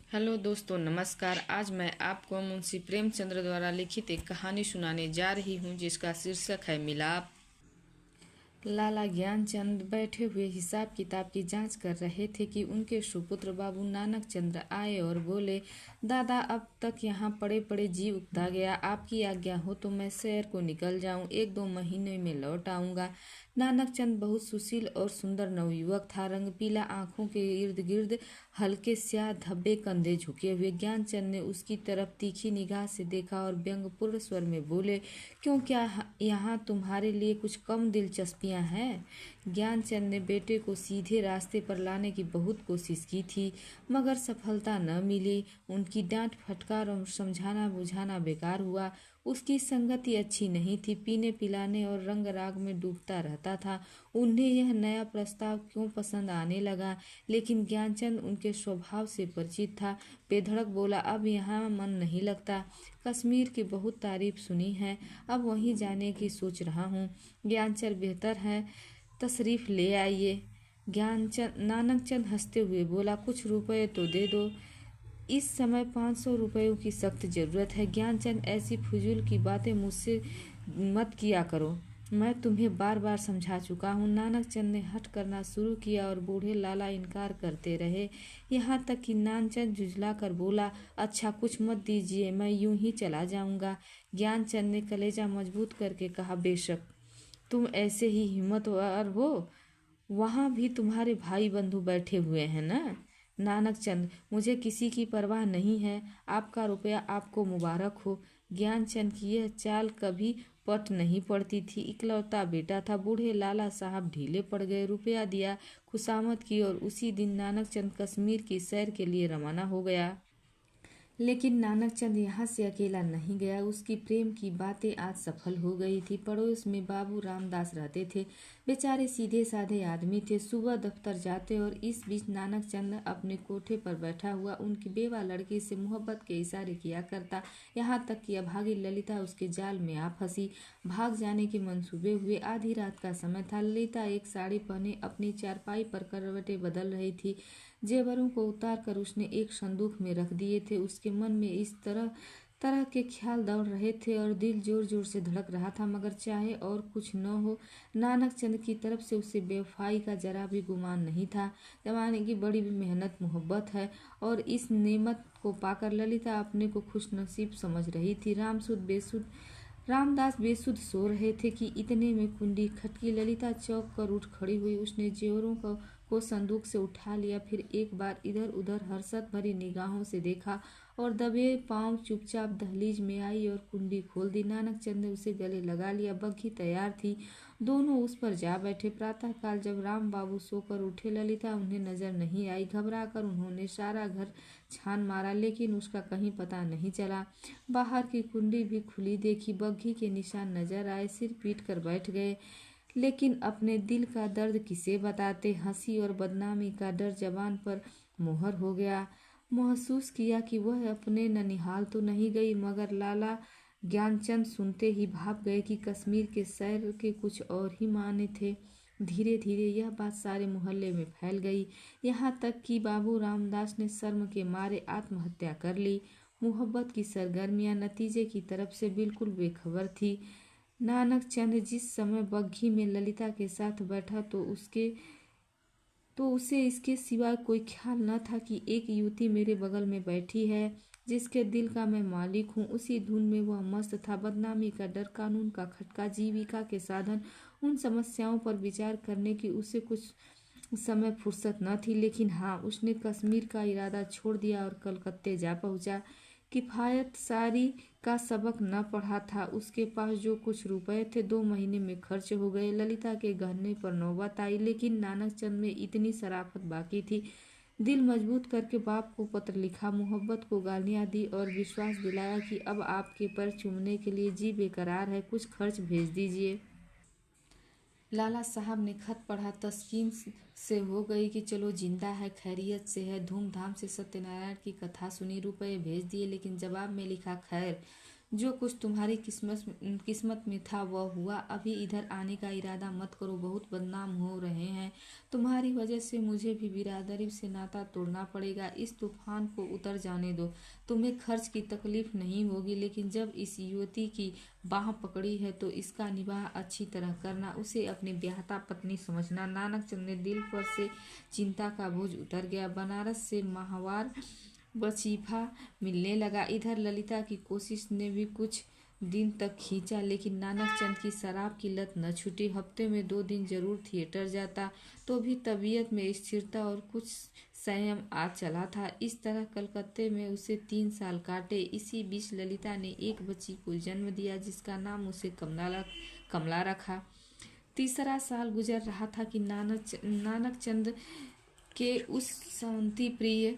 Hello दोस्तों, नमस्कार। आज मैं आपको मुंशी प्रेमचंद्र द्वारा लिखित एक कहानी सुनाने जा रही हूँ जिसका शीर्षक है मिलाप। लाला ज्ञानचंद बैठे हुए हिसाब किताब की जांच कर रहे थे कि उनके सुपुत्र बाबू नानक चंद्र आए और बोले, दादा अब तक यहाँ पड़े पड़े जी उगता गया। आपकी आज्ञा हो तो मैं शहर को निकल जाऊँ, 1-2 महीने में लौट आऊँगा। नानक चंद बहुत सुशील और सुंदर नवयुवक था। रंगपीला आंखों के इर्द गिर्द हल्के स्याह धब्बे, कंधे झुके हुए। ज्ञानचंद ने उसकी तरफ तीखी निगाह से देखा और व्यंग्यपूर्ण स्वर में बोले, क्यों, क्या यहाँ तुम्हारे लिए कुछ कम दिलचस्पियाँ हैं? ज्ञानचंद ने बेटे को सीधे रास्ते पर लाने की बहुत कोशिश की थी, मगर सफलता न मिली। उनकी डांट फटकार और समझाना बुझाना बेकार हुआ। उसकी संगति अच्छी नहीं थी, पीने पिलाने और रंग राग में डूबता रहता था। उन्हें यह नया प्रस्ताव क्यों पसंद आने लगा, लेकिन ज्ञानचंद उनके स्वभाव से परिचित था। बेधड़क बोला, अब यहाँ मन नहीं लगता। कश्मीर की बहुत तारीफ सुनी है, अब वहीं जाने की सोच रहा हूँ। ज्ञानचंद, बेहतर है तशरीफ ले आइए। नानकचंद हंसते हुए बोला, कुछ रुपए तो दे दो, इस समय 500 रुपयों की सख्त जरूरत है। ज्ञानचंद, ऐसी फजूल की बातें मुझसे मत किया करो, मैं तुम्हें बार बार समझा चुका हूँ। नानकचंद ने हट करना शुरू किया और बूढ़े लाला इनकार करते रहे, यहाँ तक कि नानचंद झुंझला कर बोला, अच्छा कुछ मत दीजिए, मैं यूं ही चला जाऊंगा। ज्ञानचंद ने कलेजा मजबूत करके कहा, बेशक तुम ऐसे ही हिम्मतवार हो, वहाँ भी तुम्हारे भाई बंधु बैठे हुए हैं ना। नानकचंद, मुझे किसी की परवाह नहीं है, आपका रुपया आपको मुबारक हो। ज्ञानचंद की यह चाल कभी पट नहीं पड़ती थी। इकलौता बेटा था। बूढ़े लाला साहब ढीले पड़ गए। रुपया दिया, खुशामद की और उसी दिन नानकचंद कश्मीर की सैर के लिए रवाना हो गया। लेकिन नानकचंद यहाँ से अकेला नहीं गया। उसकी प्रेम की बातें आज सफल हो गई थी। पड़ोस में बाबू रामदास रहते थे। बेचारे सीधे साधे आदमी थे, सुबह दफ्तर जाते और इस बीच नानकचंद अपने कोठे पर बैठा हुआ उनकी बेवा लड़की से मोहब्बत के इशारे किया करता। यहाँ तक कि अभागी ललिता उसके जाल में आ फंसी। भाग जाने के मंसूबे हुए। आधी रात का समय था। ललिता एक साड़ी पहने अपनी चारपाई पर करवटें बदल रही थी। जेवरों को उतार कर उसने एक संदूक में रख दिए थे। उसके मन में इस तरह तरह के ख्याल दौड़ रहे थे और दिल जोर जोर से धड़क रहा था, मगर चाहे और कुछ न हो, नानकचंद की तरफ से उसे बेवफाई का जरा भी गुमान नहीं था। जमाने की बड़ी मेहनत मोहब्बत है और इस नेमत को पाकर ललिता अपने को खुशनसीब समझ रही थी। रामदास बेसुध सो रहे थे कि इतने में कुंडी खटकी। ललिता चौंक कर उठ खड़ी हुई। उसने जेवरों को संदूक से उठा लिया, फिर एक बार इधर उधर हर्षत भरी निगाहों से देखा और दबे पांव चुपचाप दहलीज में आई और कुंडी खोल दी। नानकचंद ने उसे गले लगा लिया। बग्घी तैयार थी, दोनों उस पर जा बैठे। प्रातःकाल जब राम बाबू सोकर उठे, ललिता उन्हें नजर नहीं आई। घबराकर उन्होंने सारा घर छान मारा, लेकिन उसका कहीं पता नहीं चला। बाहर की कुंडी भी खुली देखी, बग्घी के निशान नजर आए। सिर पीट कर बैठ गए, लेकिन अपने दिल का दर्द किसे बताते। हंसी और बदनामी का डर जबान पर मोहर हो गया। महसूस किया कि वह अपने ननिहाल तो नहीं गई, मगर लाला ज्ञानचंद सुनते ही भाप गए कि कश्मीर के सैर के कुछ और ही माने थे। धीरे धीरे यह बात सारे मोहल्ले में फैल गई, यहाँ तक कि बाबू रामदास ने शर्म के मारे आत्महत्या कर ली। मोहब्बत की सरगर्मियां नतीजे की तरफ से बिल्कुल बेखबर थी। नानकचंद जिस समय बग्घी में ललिता के साथ बैठा तो उसे इसके सिवा कोई ख्याल न था कि एक युवती मेरे बगल में बैठी है जिसके दिल का मैं मालिक हूँ। उसी धुन में वह मस्त था। बदनामी का डर, कानून का खटका, जीविका के साधन, उन समस्याओं पर विचार करने की उसे कुछ समय फुर्सत न थी। लेकिन हाँ, उसने कश्मीर का इरादा छोड़ दिया और कलकत्ते जा पहुंचा। किफायत सारी का सबक न पढ़ा था। उसके पास जो कुछ रुपए थे 2 महीने में खर्च हो गए। ललिता के गहने पर नौबत आई, लेकिन नानकचंद में इतनी शराफत बाकी थी। दिल मजबूत करके बाप को पत्र लिखा, मोहब्बत को गालियां दी और विश्वास दिलाया कि अब आपके पैर चूमने के लिए जी बेकरार है, कुछ खर्च भेज दीजिए। लाला साहब ने खत पढ़ा। तस्कीन से हो गई कि चलो जिंदा है, खैरियत से है। धूमधाम से सत्यनारायण की कथा सुनी, रुपए भेज दिए, लेकिन जवाब में लिखा, खैर जो कुछ तुम्हारी किस्मत में था वह हुआ। अभी इधर आने का इरादा मत करो, बहुत बदनाम हो रहे हैं। तुम्हारी वजह से मुझे भी बिरादरी से नाता तोड़ना पड़ेगा। इस तूफान को उतर जाने दो। तुम्हें खर्च की तकलीफ नहीं होगी, लेकिन जब इस युवती की बाह पकड़ी है तो इसका निबाह अच्छी तरह करना, उसे अपनी ब्याहता पत्नी समझना। नानकचंद ने दिल पर से चिंता का बोझ उतर गया। बनारस से माहवार वजीफा मिलने लगा। इधर ललिता की कोशिश ने भी कुछ दिन तक खींचा, लेकिन नानकचंद की शराब की लत न छूटी। हफ्ते में 2 दिन जरूर थिएटर जाता, तो भी तबीयत में स्थिरता और कुछ संयम आ चला था। इस तरह कलकत्ते में उसे 3 साल काटे। इसी बीच ललिता ने एक बच्ची को जन्म दिया, जिसका नाम उसे कमला रखा। तीसरा साल गुजर रहा था कि नानकचंद के उस शांति प्रिय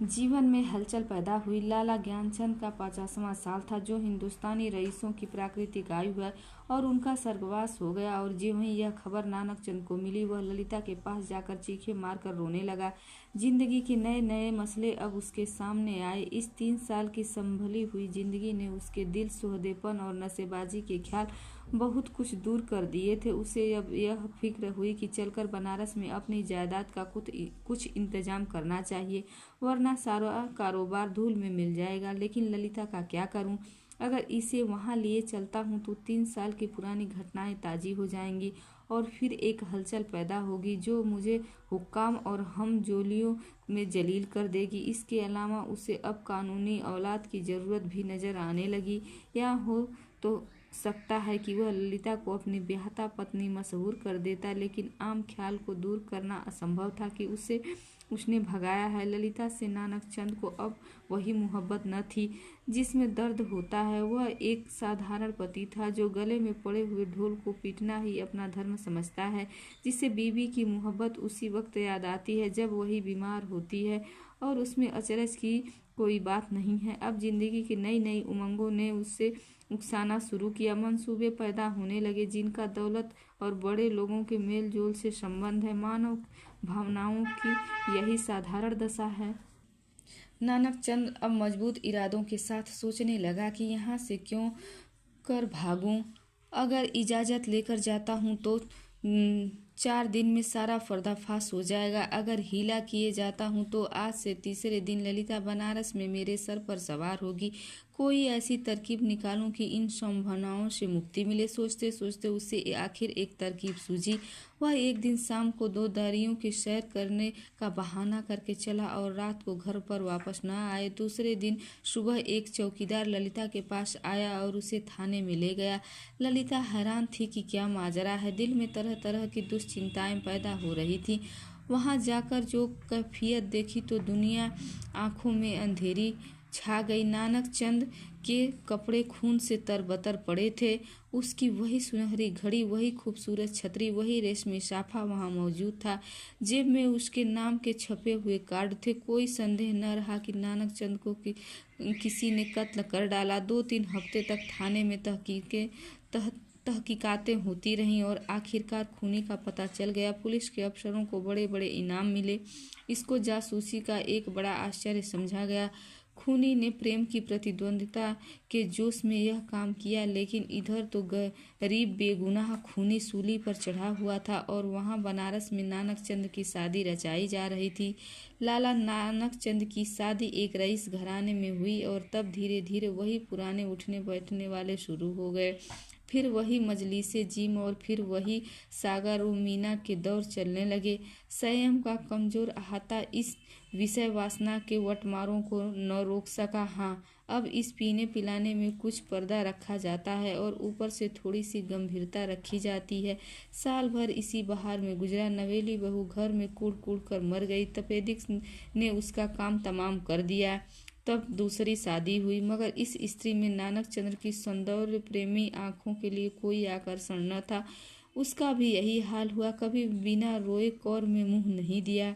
जीवन में हलचल पैदा हुई। लाला ज्ञानचंद का 50वां साल था, जो हिंदुस्तानी रईसों की प्राकृतिक आयु है, और उनका स्वर्गवास हो गया। और जो ही यह खबर नानकचंद को मिली, वह ललिता के पास जाकर चीखें मारकर रोने लगा। जिंदगी के नए नए मसले अब उसके सामने आए। इस 3 साल की संभली हुई जिंदगी ने उसके दिल सोहदेपन और नशेबाजी के ख्याल बहुत कुछ दूर कर दिए थे। उसे अब यह फिक्र हुई कि चलकर बनारस में अपनी जायदाद का कुछ इंतजाम करना चाहिए, वरना सारा कारोबार धूल में मिल जाएगा। लेकिन ललिता का क्या करूं? अगर इसे वहां लिए चलता हूं तो 3 साल की पुरानी घटनाएं ताजी हो जाएंगी, और फिर एक हलचल पैदा होगी जो मुझे हुक्काम और हम जोलियों में जलील कर देगी। इसके अलावा उसे अब कानूनी औलाद की जरूरत भी नजर आने लगी। या हो तो सकता है कि वह ललिता को अपनी ब्याहता पत्नी मशहूर कर देता, लेकिन आम ख्याल को दूर करना असंभव था कि उसने भगाया है। ललिता से नानकचंद को अब वही मोहब्बत न थी जिसमें दर्द होता है। वह एक साधारण पति था, जो गले में पड़े हुए ढोल को पीटना ही अपना धर्म समझता है, जिसे बीवी की मोहब्बत उसी वक्त याद आती है जब वही बीमार होती है, और उसमें अचरज की कोई बात नहीं है। अब जिंदगी की नई नई उमंगों ने उससे उकसाना शुरू किया। मंसूबे पैदा होने लगे जिनका दौलत और बड़े लोगों के मेल जोल से संबंध है। मानव भावनाओं की यही साधारण दशा है। नानकचंद अब मजबूत इरादों के साथ सोचने लगा कि यहाँ से क्यों कर भागूं। अगर इजाज़त लेकर जाता हूँ तो 4 दिन में सारा पर्दाफाश हो जाएगा। अगर हीला किए जाता हूँ तो आज से तीसरे दिन ललिता बनारस में मेरे सर पर सवार होगी। कोई ऐसी तरकीब निकालूं कि इन संभावनाओं से मुक्ति मिले। सोचते सोचते उसे आखिर एक तरकीब सूझी। वह एक दिन शाम को 2 दारियों की सैर करने का बहाना करके चला और रात को घर पर वापस न आए। दूसरे दिन सुबह एक चौकीदार ललिता के पास आया और उसे थाने में ले गया। ललिता हैरान थी कि क्या माजरा है। दिल में तरह तरह की दुश्चिंताएं पैदा हो रही थी। वहां जाकर जो कैफियत देखी तो दुनिया आंखों में अंधेरी छा गई। नानकचंद के कपड़े खून से तरबतर पड़े थे। उसकी वही सुनहरी घड़ी, वही खूबसूरत छतरी, वही रेशमी साफा वहां मौजूद था। जेब में उसके नाम के छपे हुए कार्ड थे। कोई संदेह न रहा कि नानकचंद को किसी ने कत्ल कर डाला। 2-3 हफ्ते तक थाने में तहकीकातें होती रहीं और आखिरकार खूनी का पता चल गया। पुलिस के अफसरों को बड़े बड़े इनाम मिले। इसको जासूसी का एक बड़ा आश्चर्य समझा गया। खूनी ने प्रेम की प्रतिद्वंदिता के जोश में यह काम किया, लेकिन इधर तो गरीब बेगुनाह खूनी सूली पर चढ़ा हुआ था, और वहां बनारस में नानकचंद की शादी रचाई जा रही थी। लाला नानकचंद की शादी एक रईस घराने में हुई, और तब धीरे धीरे वही पुराने उठने बैठने वाले शुरू हो गए। फिर वही मजलिसे जिम और फिर वही सागर और मीना के दौर चलने लगे। संयम का कमजोर अहाता इस विषय वासना के वटमारों को न रोक सका। हाँ, अब इस पीने पिलाने में कुछ पर्दा रखा जाता है और ऊपर से थोड़ी सी गंभीरता रखी जाती है। साल भर इसी बहार में गुजरा। नवेली बहू घर में कूड़ कूड़ कर मर गई। तपेदिक ने उसका काम तमाम कर दिया। तब दूसरी शादी हुई, मगर इस स्त्री में नानकचंद्र की सौंदर्य प्रेमी आंखों के लिए कोई आकर्षण न था। उसका भी यही हाल हुआ। कभी बिना रोए कौर में मुंह नहीं दिया।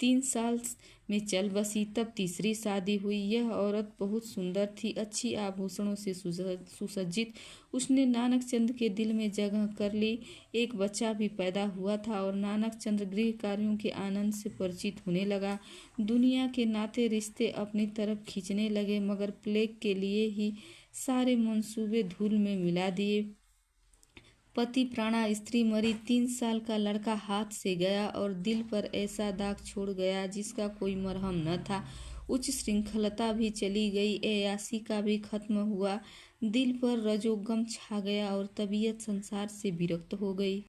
3 साल में चल बसी, तब तीसरी शादी हुई। यह औरत बहुत सुंदर थी, अच्छी आभूषणों से सुसज्जित। उसने नानक चंद के दिल में जगह कर ली। एक बच्चा भी पैदा हुआ था और नानक चंद गृह कार्यों के आनंद से परिचित होने लगा। दुनिया के नाते रिश्ते अपनी तरफ खींचने लगे, मगर प्लेग के लिए ही सारे मंसूबे धूल में मिला दिए। पति प्राणा, स्त्री मरी, 3 साल का लड़का हाथ से गया और दिल पर ऐसा दाग छोड़ गया जिसका कोई मरहम न था। उच्च श्रृंखलता भी चली गई, ऐयाशी का भी खत्म हुआ। दिल पर रजोगम छा गया और तबीयत संसार से विरक्त हो गई।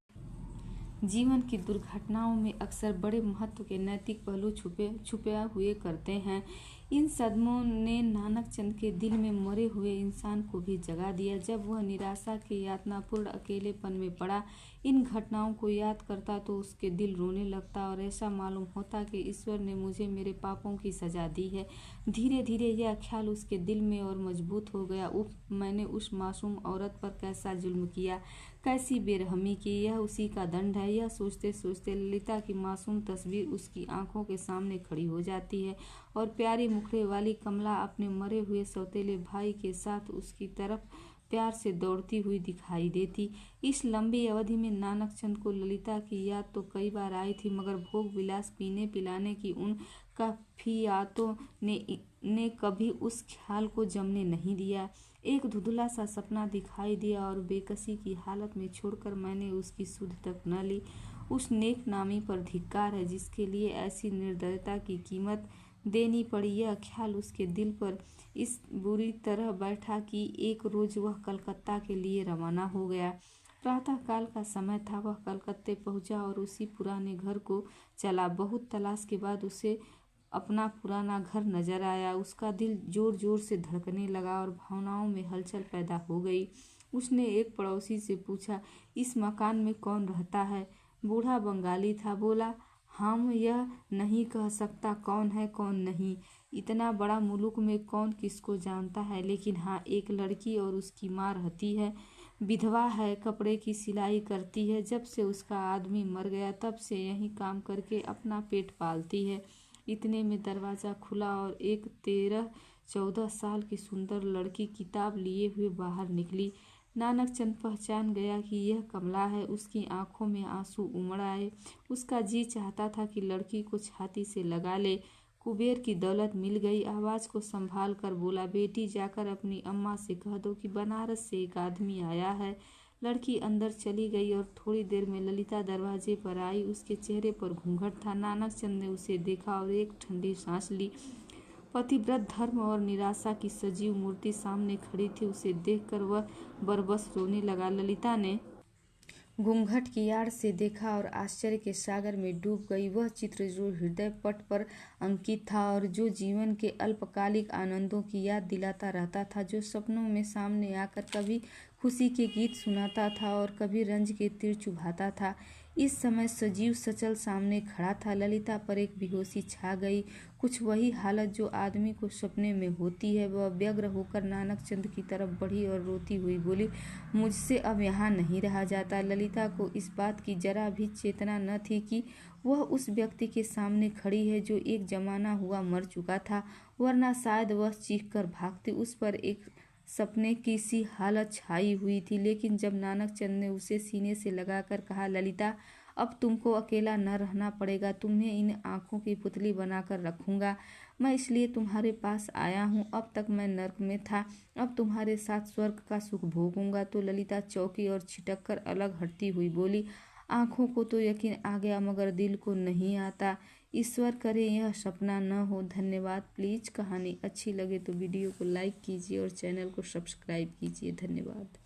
जीवन की दुर्घटनाओं में अक्सर बड़े महत्व के नैतिक पहलू छुपे हुए करते हैं। इन सदमों ने नानक चंद के दिल में मरे हुए इंसान को भी जगा दिया। जब वह निराशा के यातनापूर्ण अकेलेपन में पड़ा, इन घटनाओं को याद करता तो उसके दिल रोने लगता और ऐसा मालूम होता कि ईश्वर ने मुझे मेरे पापों की सजा दी है। धीरे धीरे यह ख्याल उसके दिल में और मजबूत हो गया। उफ, मैंने उस मासूम औरत पर कैसा जुल्म किया, कैसी बेरहमी की, यह उसी का दंड है। यह सोचते सोचते ललिता की मासूम तस्वीर उसकी आंखों के सामने खड़ी हो जाती है और प्यारी मुखड़े वाली कमला अपने मरे हुए सौतेले भाई के साथ उसकी तरफ प्यार से दौड़ती हुई दिखाई देती। इस लंबी अवधि में नानक चंद को ललिता की याद तो कई बार आई थी, मगर भोग विलास, पीने पिलाने की उन काफियातों ने कभी उस ख्याल को जमने नहीं दिया। एक धुंधला सा सपना दिखाई दिया और बेकसी की हालत में छोड़कर मैंने उसकी सुध तक न ली। उस नेक नामी पर धिक्कार है जिसके लिए ऐसी निर्दयता की कीमत देनी पड़ी। यह ख्याल उसके दिल पर इस बुरी तरह बैठा कि एक रोज वह कलकत्ता के लिए रवाना हो गया। प्रातः काल का समय था। वह कलकत्ते पहुंचा और उसी पुराने घर को चला। बहुत तलाश के बाद उसे अपना पुराना घर नजर आया। उसका दिल जोर जोर से धड़कने लगा और भावनाओं में हलचल पैदा हो गई। उसने एक पड़ोसी से पूछा, इस मकान में कौन रहता है? बूढ़ा बंगाली था। बोला, हम यह नहीं कह सकता कौन है कौन नहीं। इतना बड़ा मुल्क में कौन किसको जानता है, लेकिन हाँ, एक लड़की और उसकी माँ रहती है। विधवा है, कपड़े की सिलाई करती है। जब से उसका आदमी मर गया तब से यही काम करके अपना पेट पालती है। इतने में दरवाज़ा खुला और एक 13-14 साल की सुंदर लड़की किताब लिए हुए बाहर निकली। नानक चंद पहचान गया कि यह कमला है। उसकी आंखों में आंसू उमड़ आए। उसका जी चाहता था कि लड़की को छाती से लगा ले। कुबेर की दौलत मिल गई। आवाज़ को संभाल कर बोला, बेटी, जाकर अपनी अम्मा से कह दो कि बनारस से एक आदमी आया है। लड़की अंदर चली गई और थोड़ी देर में ललिता दरवाजे पर आई। उसके चेहरे पर घूंघट था। नानक चंद ने उसे देखा और एक ठंडी सांस ली। पतिव्रत धर्म और निराशा की सजीव मूर्ति सामने खड़ी थी। उसे देखकर वह बरबस रोने लगा। ललिता ने घूंघट की आड़ से देखा और आश्चर्य के सागर में डूब गई। वह चित्र जो हृदय पट पर अंकित था और जो जीवन के अल्पकालिक आनंदों की याद दिलाता रहता था, जो सपनों में सामने आकर कभी खुशी के गीत सुनाता था और कभी रंज के तीर चुभाता था, इस समय सजीव सचल सामने खड़ा था। ललिता पर एक बेहोशी छा गई, कुछ वही हालत जो आदमी को सपने में होती है। वह व्यग्र होकर नानक चंद की तरफ बढ़ी और रोती हुई बोली, मुझसे अब यहाँ नहीं रहा जाता। ललिता को इस बात की जरा भी चेतना न थी कि वह उस व्यक्ति के सामने खड़ी है जो एक जमाना हुआ मर चुका था, वरना शायद वह चीख कर भागती। उस पर एक सपने की सी हालत छाई हुई थी। लेकिन जब नानक चंद ने उसे सीने से लगाकर कहा, ललिता, अब तुमको अकेला न रहना पड़ेगा। तुम्हें इन आँखों की पुतली बनाकर रखूंगा। मैं इसलिए तुम्हारे पास आया हूँ। अब तक मैं नर्क में था, अब तुम्हारे साथ स्वर्ग का सुख भोगूंगा। तो ललिता चौंकी और छिटक कर अलग हटती हुई बोली, आँखों को तो यकीन आ गया, मगर दिल को नहीं आता। ईश्वर करे यह सपना न हो। धन्यवाद। प्लीज़ कहानी अच्छी लगे तो वीडियो को लाइक कीजिए और चैनल को सब्सक्राइब कीजिए। धन्यवाद।